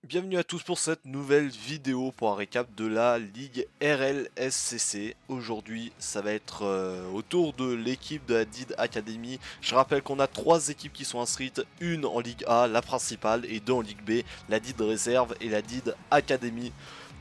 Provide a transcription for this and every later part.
Bienvenue à tous pour cette nouvelle vidéo pour un récap de la Ligue RLSCC. Aujourd'hui, ça va être au tour de l'équipe de la DID Academy. Je rappelle qu'on a 3 équipes qui sont inscrites, une en Ligue A, la principale, et 2 en Ligue B, la DID Réserve et la DID Academy.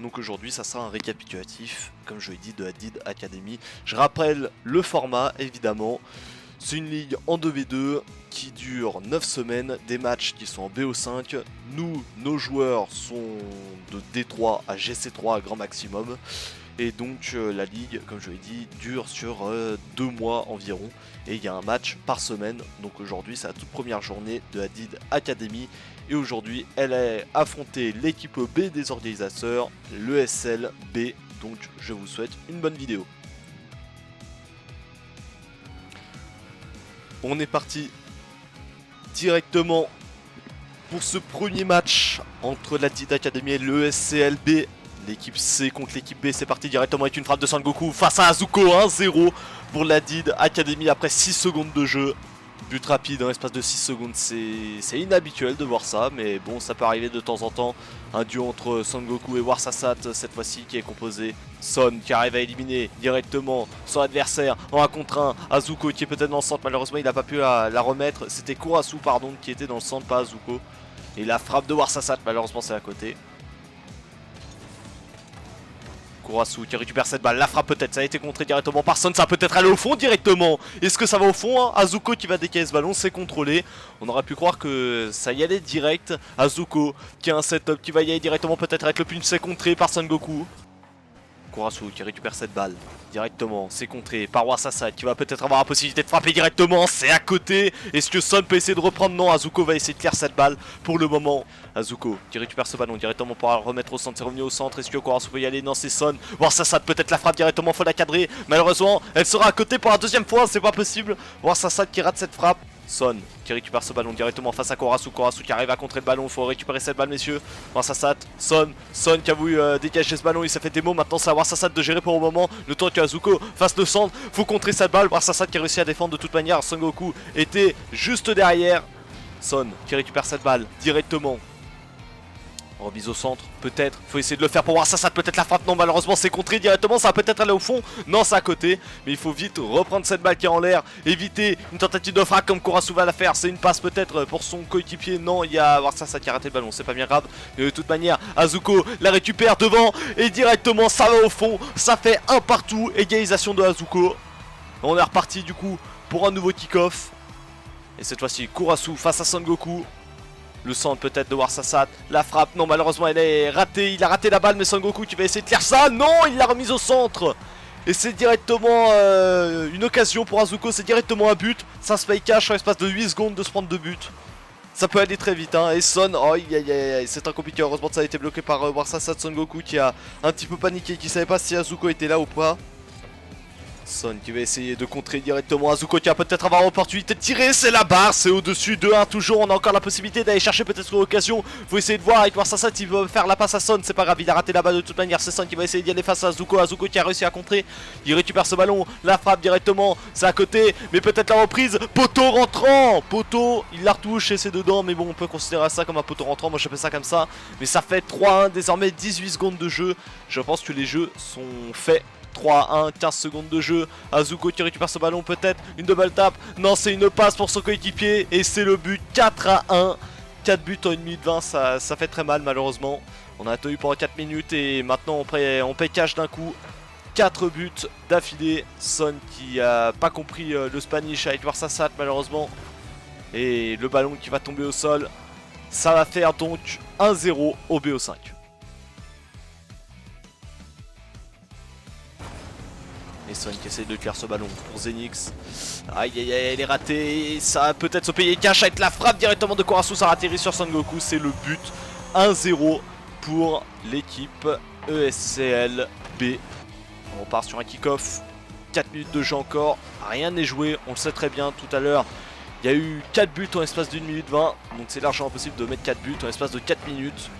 Donc aujourd'hui, ça sera un récapitulatif, comme je l'ai dit, de la DID Academy. Je rappelle le format, évidemment. C'est une ligue en 2v2 qui dure 9 semaines, des matchs qui sont en BO5. Nous, nos joueurs sont de D3 à GC3 à grand maximum. Et donc la ligue, comme je l'ai dit, dure sur 2 mois environ. Et il y a un match par semaine. Donc aujourd'hui, c'est la toute première journée de la DID Academy. Et aujourd'hui, elle a affronté l'équipe B des organisateurs, l'ESL B. Donc je vous souhaite une bonne vidéo. On est parti directement pour ce premier match entre la DID Academy et l'ESCLB. L'équipe C contre l'équipe B, c'est parti directement avec une frappe de Sangoku face à Azuko, 1-0 pour la DID Academy après 6 secondes de jeu. But rapide dans l'espace de 6 secondes, c'est inhabituel de voir ça, mais bon, ça peut arriver de temps en temps. Un duo entre Son Goku et Warsasat, cette fois-ci, qui est composé. Son qui arrive à éliminer directement son adversaire en 1 contre 1. Azuko qui est peut-être dans le centre, malheureusement il n'a pas pu la remettre. C'était Kurasu, pardon, qui était dans le centre, pas Azuko. Et la frappe de Warsasat, malheureusement c'est à côté. Kurasu qui récupère cette balle, la frappe peut-être, ça a été contré directement par Son, ça peut être aller au fond directement. Est-ce que ça va au fond hein? Azuko qui va décaler ce ballon, c'est contrôlé. On aurait pu croire que ça y allait direct. Azuko qui a un setup qui va y aller directement, peut-être avec le punch, c'est contré par Son Goku. Kurasu qui récupère cette balle directement, c'est contré par Warsasat qui va peut-être avoir la possibilité de frapper directement, c'est à côté. Est-ce que Son peut essayer de reprendre? Non, Azuko va essayer de clair cette balle pour le moment. Azuko qui récupère ce ballon directement pour le remettre au centre, c'est revenu au centre. Est-ce que Kurasu peut y aller? Non, c'est Son. Warsasat peut-être la frappe directement, faut la cadrer. Malheureusement, elle sera à côté pour la deuxième fois, c'est pas possible. Warsasat qui rate cette frappe. Son qui récupère ce ballon directement face à Kurasu. Kurasu qui arrive à contrer le ballon. Il faut récupérer cette balle, messieurs. Warsasat. Son qui a voulu dégager ce ballon. Il s'est fait des mots. Maintenant, c'est à Warsasat de gérer pour le moment. Le temps que Azuko fasse le centre. Faut contrer cette balle. Warsasat qui a réussi à défendre de toute manière. Son Goku était juste derrière. Son qui récupère cette balle directement. Remise au centre, peut-être, faut essayer de le faire pour voir ça peut-être la frappe, non malheureusement c'est contré directement, ça va peut-être aller au fond, non c'est à côté, mais il faut vite reprendre cette balle qui est en l'air, éviter une tentative de frappe comme Kurasu va la faire, c'est une passe peut-être pour son coéquipier, non il y a Warsasat qui a raté le ballon, c'est pas bien grave, et de toute manière Azuko la récupère devant, et directement ça va au fond, ça fait un partout, égalisation de Azuko, on est reparti du coup pour un nouveau kick-off, et cette fois-ci Kurasu face à Son Goku. Le centre peut-être de Warsasat, la frappe, non malheureusement elle est ratée, il a raté la balle mais Son Goku qui va essayer de clair ça, non il l'a remise au centre. Et c'est directement une occasion pour Azuko, c'est directement un but, ça se paye cash en l'espace de 8 secondes de se prendre 2 buts. Ça peut aller très vite hein, et Son, oh c'est un compliqué, heureusement ça a été bloqué par Warsasat. Son Goku qui a un petit peu paniqué, qui savait pas si Azuko était là ou pas. Son qui va essayer de contrer directement Azuko qui va peut-être avoir l'opportunité de tirer, c'est la barre, c'est au-dessus, 2-1 toujours, on a encore la possibilité d'aller chercher peut-être l'occasion. Faut essayer de voir avec Warsasat s'il veut faire la passe à Son, c'est pas grave, il a raté la balle de toute manière, c'est Son qui va essayer d'y aller face à Azuko. Azuko qui a réussi à contrer, il récupère ce ballon, la frappe directement, c'est à côté, mais peut-être la reprise, poteau rentrant, poteau, il la retouche et c'est dedans, mais bon on peut considérer ça comme un poteau rentrant, moi j'appelle ça comme ça, mais ça fait 3-1, désormais 18 secondes de jeu, je pense que les jeux sont faits. 3-1, 15 secondes de jeu. Azuko qui récupère ce ballon, peut-être une double tape. Non, c'est une passe pour son coéquipier. Et c'est le but, 4-1. 4 buts en 1 minute 20, ça fait très mal malheureusement. On a attendu pendant 4 minutes et maintenant on paye cash d'un coup. 4 buts d'affilée. Son qui a pas compris le Spanish avec Warsasat malheureusement. Et le ballon qui va tomber au sol. Ça va faire donc 1-0 au BO5. Et Son qui essaie de clair ce ballon pour Zenix. Aïe aïe aïe, elle est ratée. Ça va peut-être se payer cash avec la frappe directement de Kurasu. Ça atterrit sur Son Goku. C'est le but. 1-0 pour l'équipe ESCLB. On part sur un kick-off. 4 minutes de jeu encore. Rien n'est joué. On le sait très bien tout à l'heure. Il y a eu 4 buts en l'espace d'1 minute 20. Donc c'est largement possible de mettre 4 buts en l'espace de 4 minutes.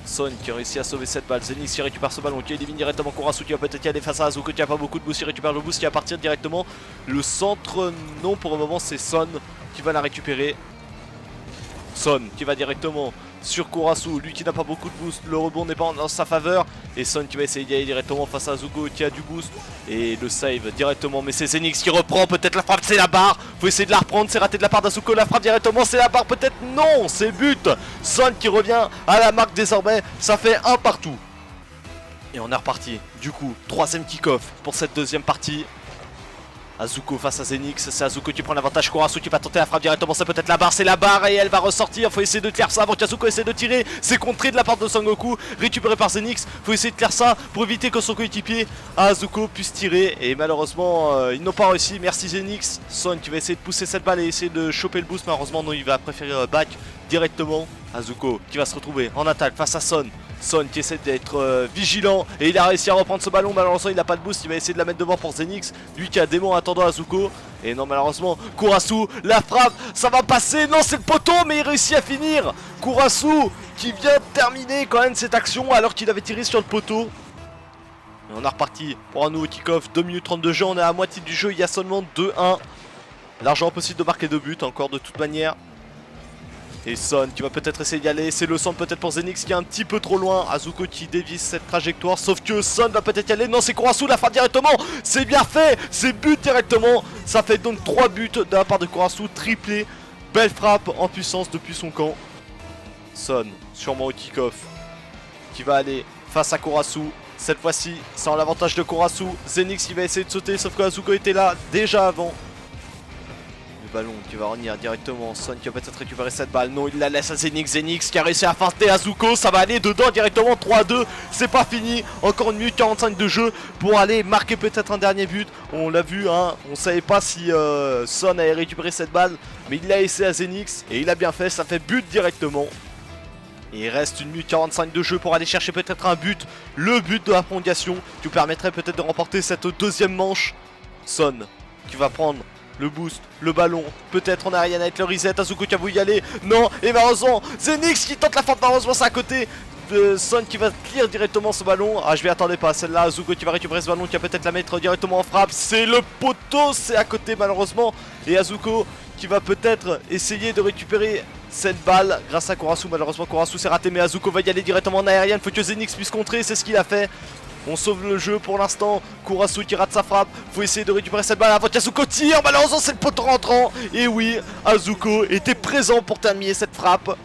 Son qui a réussi à sauver cette balle. Zenix qui récupère ce ballon, qui élimine directement Kurasu qui va peut-être y aller face à Azuko qui a pas beaucoup de boost. Il récupère le boost qui va partir directement. Le centre, non pour le moment c'est Son qui va la récupérer. Son qui va directement sur Kurasu, lui qui n'a pas beaucoup de boost, le rebond n'est pas dans sa faveur. Et Son qui va essayer d'y aller directement face à Azuko qui a du boost. Et le save directement, mais c'est Zenix qui reprend, peut-être la frappe, c'est la barre. Faut essayer de la reprendre, c'est raté de la part d'Azuko, la frappe directement, c'est la barre, peut-être non, c'est but. Son qui revient à la marque désormais, ça fait un partout. Et on est reparti, du coup, troisième kick-off pour cette deuxième partie. Azuko face à Zenix, c'est Azuko qui prend l'avantage, Kurasu qui va tenter la frappe directement, c'est peut-être la barre, c'est la barre et elle va ressortir, faut essayer de clair ça avant qu'Azuko essaie de tirer, c'est contré de la part de Son Goku, récupéré par Zenix, faut essayer de clair ça pour éviter que son coéquipier Azuko puisse tirer et malheureusement ils n'ont pas réussi, merci Zenix. Son qui va essayer de pousser cette balle et essayer de choper le boost, malheureusement non, il va préférer back directement. Azuko qui va se retrouver en attaque face à Son. Son qui essaie d'être vigilant et il a réussi à reprendre ce ballon, malheureusement il n'a pas de boost, il va essayer de la mettre devant pour Zenix, lui qui a démon en attendant Azuko. Et non malheureusement Kurasu, la frappe, ça va passer, non c'est le poteau mais il réussit à finir. Kurasu qui vient terminer quand même cette action alors qu'il avait tiré sur le poteau. Et on est reparti pour un nouveau kick-off, 2 minutes 30 de jeu, on est à moitié du jeu, il y a seulement 2-1. Largement possible de marquer 2 buts encore de toute manière. Et Son qui va peut-être essayer d'y aller, c'est le centre peut-être pour Zenix qui est un petit peu trop loin. Azuko qui dévisse cette trajectoire, sauf que Son va peut-être y aller. Non, c'est Kurasu, la frappe directement, c'est bien fait, c'est but directement. Ça fait donc 3 buts de la part de Kurasu, triplé. Belle frappe en puissance depuis son camp. Son, sûrement au kick-off, qui va aller face à Kurasu. Cette fois-ci, c'est en l'avantage de Kurasu. Zenix qui va essayer de sauter, sauf que Azuko était là déjà avant. Le ballon qui va revenir directement, Son qui va peut-être récupérer cette balle, non il la laisse à Zenix, Zenix qui a réussi à feinter Azuko, ça va aller dedans directement, 3-2, c'est pas fini, encore 1 minute 45 de jeu pour aller marquer peut-être un dernier but, on l'a vu hein, on savait pas si Son allait récupérer cette balle, mais il l'a laissé à Zenix et il a bien fait, ça fait but directement. Et il reste 1 minute 45 de jeu pour aller chercher peut-être un but, le but de la prolongation qui vous permettrait peut-être de remporter cette deuxième manche. Son qui va prendre le boost, le ballon, peut-être on a rien avec le reset, Azuko qui a voulu y aller, non, et malheureusement, Zenix qui tente la frappe, malheureusement c'est à côté de Son qui va clear directement ce ballon, ah je m'y attendais pas, celle-là, Azuko qui va récupérer ce ballon, qui va peut-être la mettre directement en frappe, c'est le poteau, c'est à côté malheureusement, et Azuko qui va peut-être essayer de récupérer cette balle grâce à Kurasu, malheureusement Kurasu s'est raté, mais Azuko va y aller directement en aérienne, faut que Zenix puisse contrer, c'est ce qu'il a fait. On sauve le jeu pour l'instant, Kurasu qui rate sa frappe, faut essayer de récupérer cette balle avant qu'Azuko tire, malheureusement c'est le poteau rentrant. Et oui, Azuko était présent pour terminer cette frappe.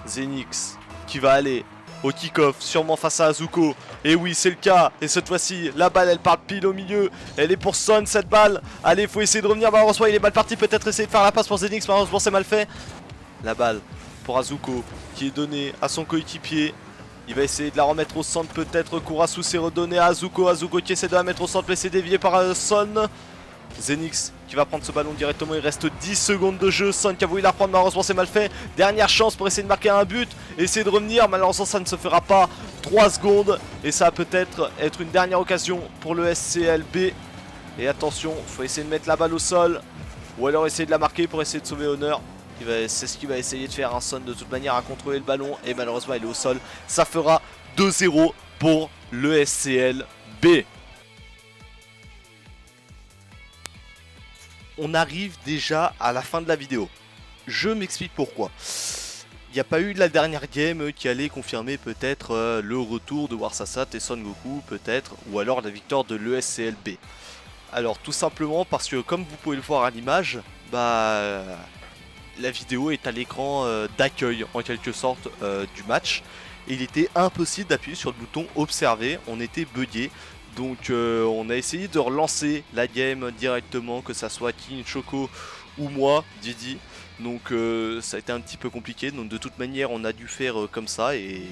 Zenix qui va aller au kick-off, sûrement face à Azuko. Et oui c'est le cas, et cette fois-ci la balle elle part pile au milieu, elle est pour Son cette balle. Allez faut essayer de revenir, malheureusement il est mal parti, peut-être essayer de faire la passe pour Zenix, malheureusement c'est mal fait. La balle pour Azuko qui est donnée à son coéquipier. Il va essayer de la remettre au centre peut-être, Kurasu s'est redonné à Azuko, Azuko qui essaie de la mettre au centre mais c'est dévié par Son. Zenix qui va prendre ce ballon directement, il reste 10 secondes de jeu, Son qui a voulu la prendre, malheureusement c'est mal fait. Dernière chance pour essayer de marquer un but, essayer de revenir, malheureusement ça ne se fera pas. 3 secondes et ça va peut-être être une dernière occasion pour le SCLB. Et attention, faut essayer de mettre la balle au sol ou alors essayer de la marquer pour essayer de sauver honneur. C'est ce qu'il va essayer de faire, un Son de toute manière à contrôler le ballon et malheureusement il est au sol. Ça fera 2-0 pour le SCLB. On arrive déjà à la fin de la vidéo. Je m'explique pourquoi. Il n'y a pas eu de la dernière game qui allait confirmer peut-être le retour de Warsasat et Son Goku peut-être, ou alors la victoire de l'ESCLB. Alors tout simplement parce que comme vous pouvez le voir à l'image, bah la vidéo est à l'écran d'accueil en quelque sorte du match. Et il était impossible d'appuyer sur le bouton observer, on était bugué. Donc on a essayé de relancer la game directement, que ça soit King, Choco ou moi, Didi. Donc ça a été un petit peu compliqué, donc de toute manière on a dû faire comme ça et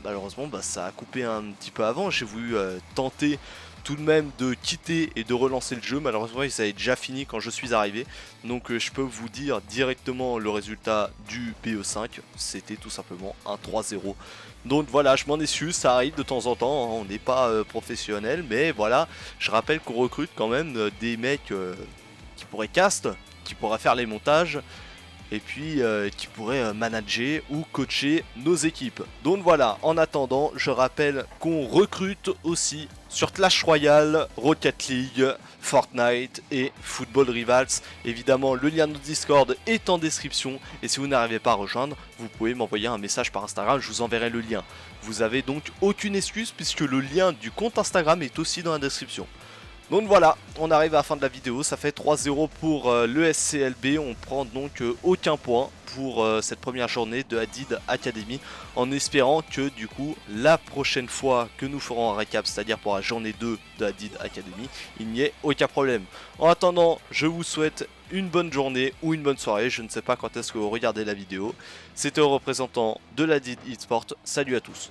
malheureusement bah, ça a coupé un petit peu avant. J'ai voulu tenter tout de même de quitter et de relancer le jeu, malheureusement ça avait déjà fini quand je suis arrivé. Donc je peux vous dire directement le résultat du BE5, c'était tout simplement un 3-0. Donc voilà, je m'en excuse, ça arrive de temps en temps, hein, on n'est pas professionnel, mais voilà, je rappelle qu'on recrute quand même des mecs qui pourraient cast, qui pourraient faire les montages, et puis qui pourrait manager ou coacher nos équipes. Donc voilà, en attendant, je rappelle qu'on recrute aussi sur Clash Royale, Rocket League, Fortnite et Football Rivals. Évidemment, le lien de notre Discord est en description et si vous n'arrivez pas à rejoindre, vous pouvez m'envoyer un message par Instagram, je vous enverrai le lien. Vous avez donc aucune excuse puisque le lien du compte Instagram est aussi dans la description. Donc voilà, on arrive à la fin de la vidéo, ça fait 3-0 pour le SCLB, on prend donc aucun point pour cette première journée de Hadid Academy, en espérant que du coup, la prochaine fois que nous ferons un récap, c'est-à-dire pour la journée 2 de Hadid Academy, il n'y ait aucun problème. En attendant, je vous souhaite une bonne journée ou une bonne soirée, je ne sais pas quand est-ce que vous regardez la vidéo. C'était le représentant de l'Hadid eSport, salut à tous.